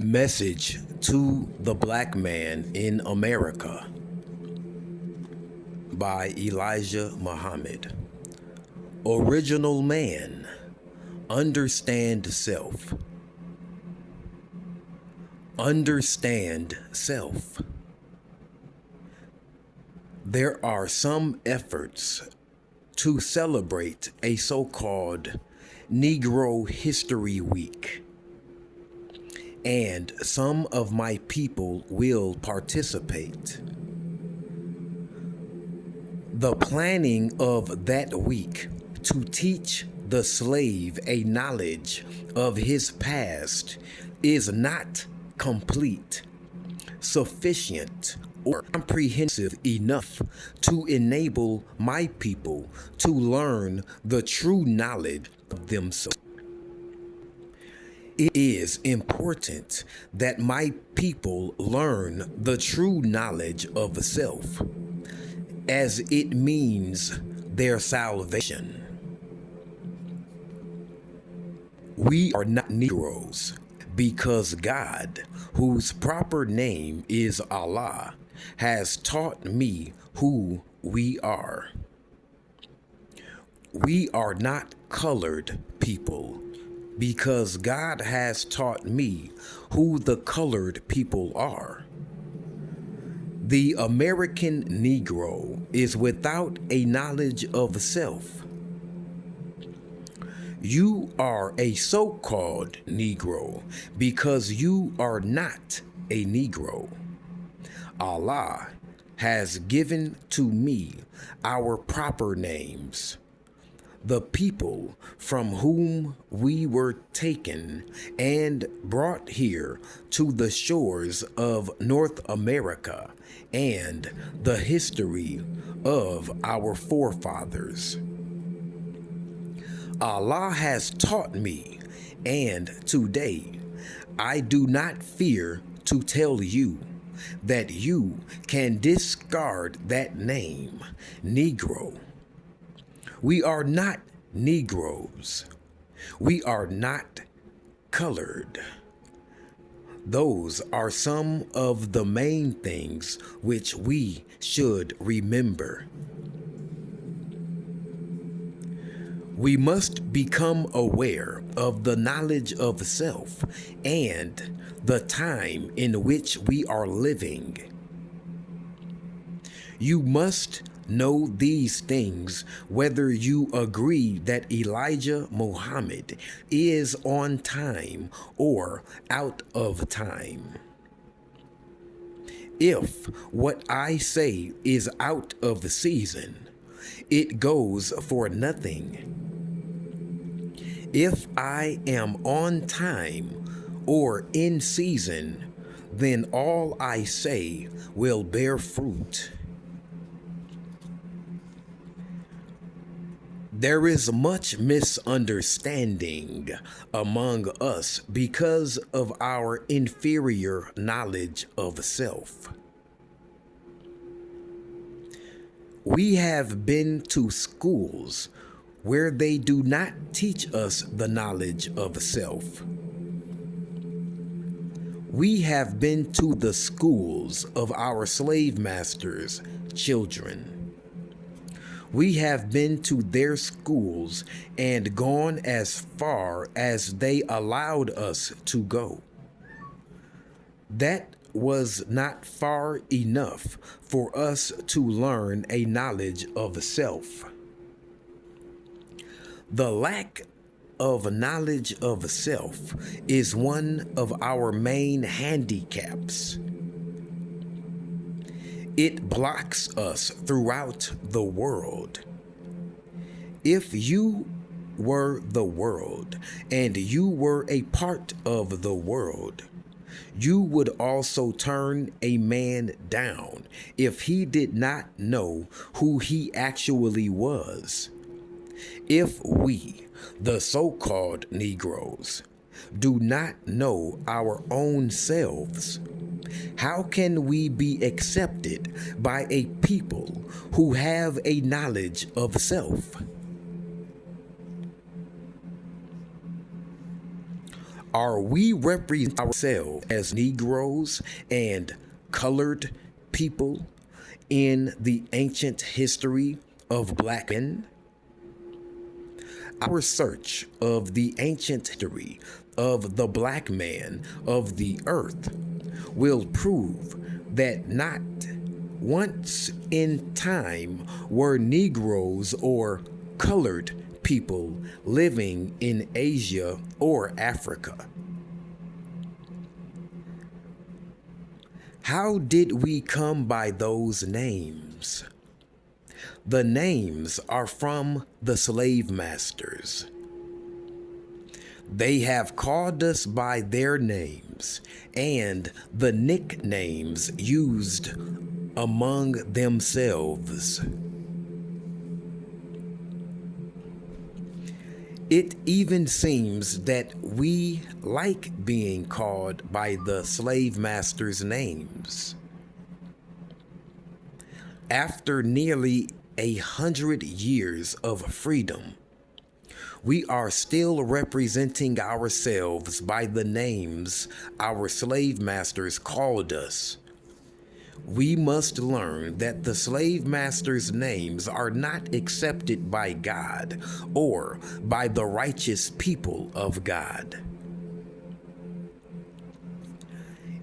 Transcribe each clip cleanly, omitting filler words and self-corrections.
Message to the Black Man in America by Elijah Muhammad. Original man, understand self. Understand self. There are some efforts to celebrate a so-called Negro History Week, and some of my people will participate. The planning of that week to teach the slave a knowledge of his past is not complete, sufficient, or comprehensive enough to enable my people to learn the true knowledge of themselves. It is important that my people learn the true knowledge of self, as it means their salvation. We are not Negroes because God, whose proper name is Allah, has taught me who we are. We are not colored people because God has taught me who the colored people are. The American Negro is without a knowledge of self. You are a so-called Negro because you are not a Negro. Allah has given to me our proper names, the people from whom we were taken and brought here to the shores of North America, and the history of our forefathers. Allah has taught me, and today I do not fear to tell you that you can discard that name, Negro. We are not Negroes. We are not colored. Those are some of the main things which we should remember. We must become aware of the knowledge of self and the time in which we are living. You must know these things whether you agree that Elijah Muhammad is on time or out of time. If what I say is out of the season, it goes for nothing. If I am on time or in season, then all I say will bear fruit. There is much misunderstanding among us because of our inferior knowledge of self. We have been to schools where they do not teach us the knowledge of self. We have been to the schools of our slave masters' children. We have been to their schools and gone as far as they allowed us to go. That was not far enough for us to learn a knowledge of self. The lack of knowledge of self is one of our main handicaps. It blocks us throughout the world. If you were the world and you were a part of the world, you would also turn a man down if he did not know who he actually was. If we, the so-called Negroes, do not know our own selves, how can we be accepted by a people who have a knowledge of self? Are we represent ourselves as Negroes and colored people in the ancient history of black men? Our search of the ancient history of the black man of the earth will prove that not once in time were Negroes or colored people living in Asia or Africa. How did we come by those names? The names are from the slave masters. They have called us by their names and the nicknames used among themselves. It even seems that we like being called by the slave masters' names. After nearly 100 years of freedom, we are still representing ourselves by the names our slave masters called us. We must learn that the slave masters' names are not accepted by God or by the righteous people of God.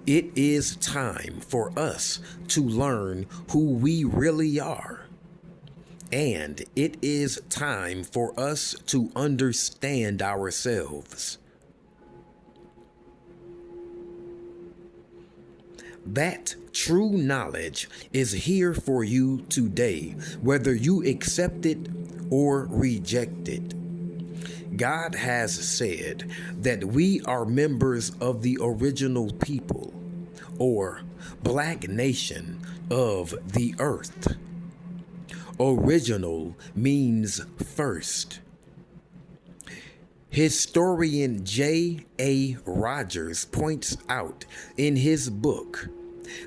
It is time for us to learn who we really are. And it is time for us to understand ourselves. That true knowledge is here for you today, whether you accept it or reject it. God has said that we are members of the original people, or black nation of the earth. Original means first. Historian J.A. Rogers points out in his book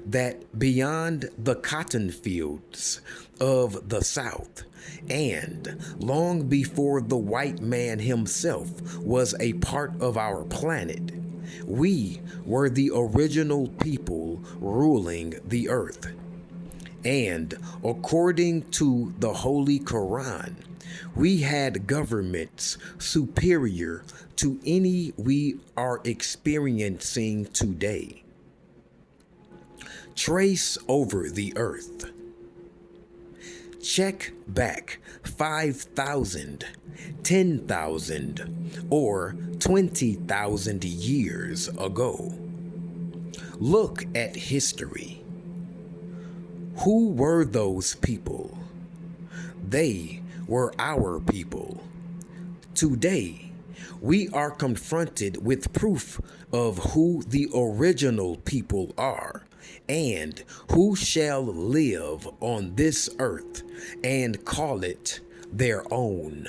that beyond the cotton fields of the South, and long before the white man himself was a part of our planet, we were the original people ruling the earth. And according to the Holy Quran, we had governments superior to any we are experiencing today. Trace over the earth. Check back 5,000, 10,000, or 20,000 years ago. Look at history. Who were those people? They were our people. Today, we are confronted with proof of who the original people are and who shall live on this earth and call it their own.